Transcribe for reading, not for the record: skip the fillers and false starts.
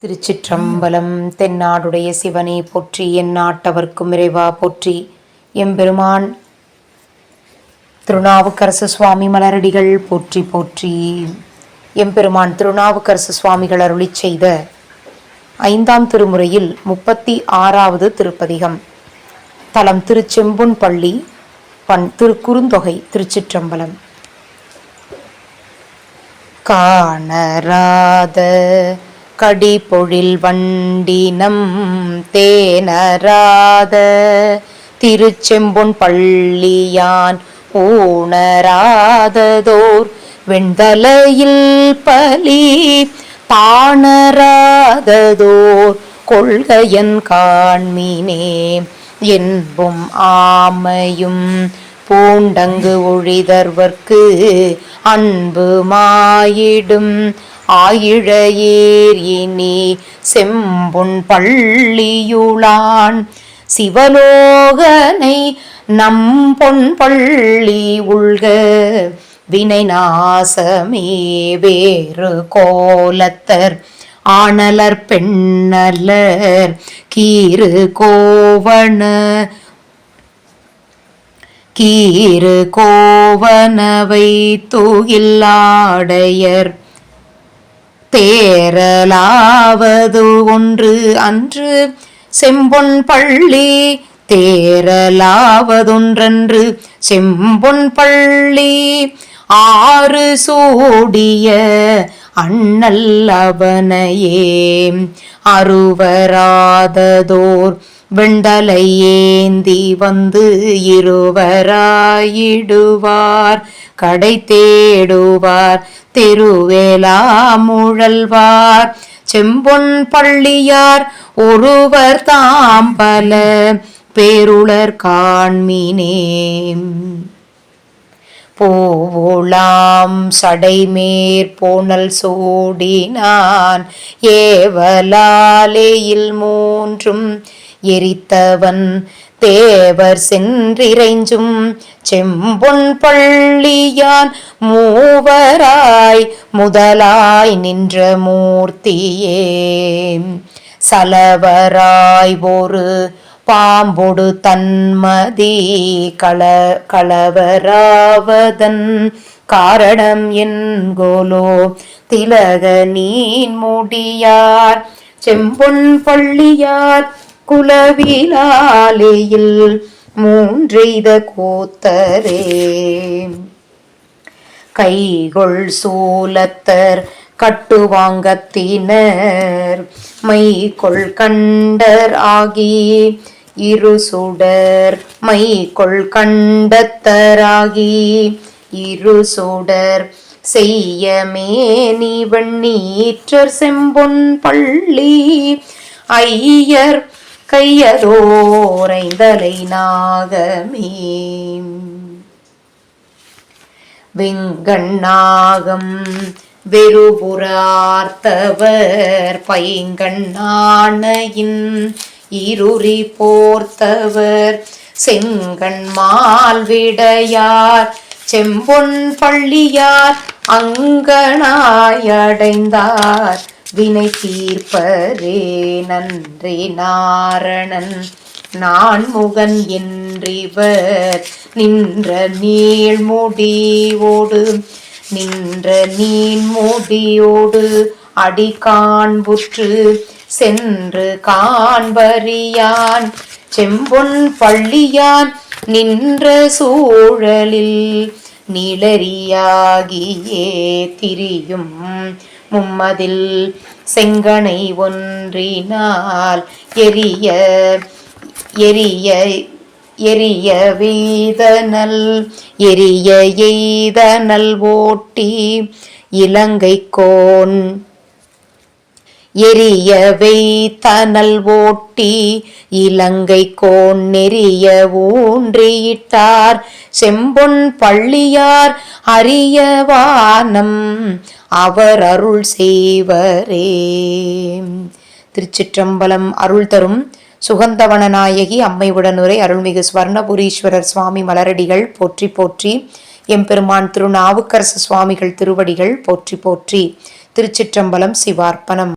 திருச்சிற்றம்பலம். தென்னாடுடைய சிவனே போற்றி, என் நாட்டவர்க்கும் இறைவா போற்றி. எம்பெருமான் திருநாவுக்கரசு சுவாமி மலரடிகள் போற்றி போற்றி. எம்பெருமான் திருநாவுக்கரசு சுவாமிகள் அருளி செய்த 5ஆம் திருமுறையில் 36வது திருப்பதிகம். தலம் திருச்செம்பொன் பள்ளி, திருக்குறுந்தொகை. திருச்சிற்றம்பலம். காணராத கடிபொழில் வண்டினம் தேனராத திருச்செம்பொன் பள்ளியான் ஊணராததோர் வெண்தலையில் பலி தாணராததோர் கொள்கையன் காண்மினே என்பும் ஆமையும் பூண்டங்கு ஒழிதர்வர்க்கு அன்பு மாயிடும் ஆயிழையேர் இனி செம்பொன் பள்ளியுளான் சிவலோகனை நம்பொன் பள்ளி உள்க வினை நாசமே வேறு கோலத்தர் ஆணலர் பெண்ணலர் கீறு கோவனவை தூகில்லாடையர் தேரலாவது ஒன்று அன்று செம்பொன் பள்ளி தேரலாவதொன்றன்று செம்பொன் பள்ளி ஆறு சூடிய அண்ணல் அவனையே அருவராததோர் வெண்டலை ஏந்தி வந்து இருவராயிடுவார் கடை தேடுவார் தெருவேலா முழல்வார் செம்பொன் பள்ளியார் ஒருவர் தாம்பல பேருளர் காண்மினே போலாம் சடைமேற் போனல் சூடினான் ஏவலாலேயில் மூன்றும் எரித்தவன் தேவர் சென்றிறைஞ்சும் செம்பொன் பள்ளியான் மூவராய் முதலாய் நின்ற மூர்த்தியே சலவராய் ஒரு பாம்பொடு தன்மதி களவராவதன் காரணம் என்கோலோ திலக நீன் முடியார் செம்பொன் பள்ளியார் குலவிலாலேயில் மூன்றெய்த கூத்தரே கைகொள் சூலத்தர் கட்டுவாங்கத்தினர் மைகொள் கண்டர் ஆகி இருசுடர் மைகொள் கண்டத்தராகி இருசுடர் செய்யமேனி வெண்ணீற்றர் செம்பொன் பள்ளி ஐயர் கையதோரைந்தலை நாகமே வெங்கண்ணாகம் வெறுபுறார்த்தவர் பைங்கண்ணானையின் இருறி போர்த்தவர் செங்கண்மால் விடையார் செம்பொன் பள்ளியார் அங்கனாயடைந்தார் வினை தீர்ப்பரே நன்றி நாரணன் நான்முகன் என்றிவர் நின்ற நீள்முடியோடு அடி காண்புற்று சென்று காண்பறியான் செம்பொன் பள்ளியான் நின்ற சூழலில் நிலரியாகியே திரியும் மும்மதில் செங்கனை ஒன்றினால் எரிய எய்தனல் ஓட்டி இலங்கைக்கோன் எரிய வைத்தனல் ஓட்டி இலங்கைக்கோன் நெறிய ஊன்றியிட்டார் செம்பொன் பள்ளியார் அரியவானம் அவர் அருள் செய்வரே. திருச்சிற்றம்பலம். அருள் தரும் சுகந்தவனநாயகி அம்மை உடனுரை அருள்மிகு ஸ்வர்ணபுரீஸ்வரர் சுவாமி மலரடிகள் போற்றி போற்றி. எம்பெருமான் திருநாவுக்கரசு சுவாமிகள் திருவடிகள் போற்றி போற்றி. திருச்சிற்றம்பலம். சிவார்ப்பணம்.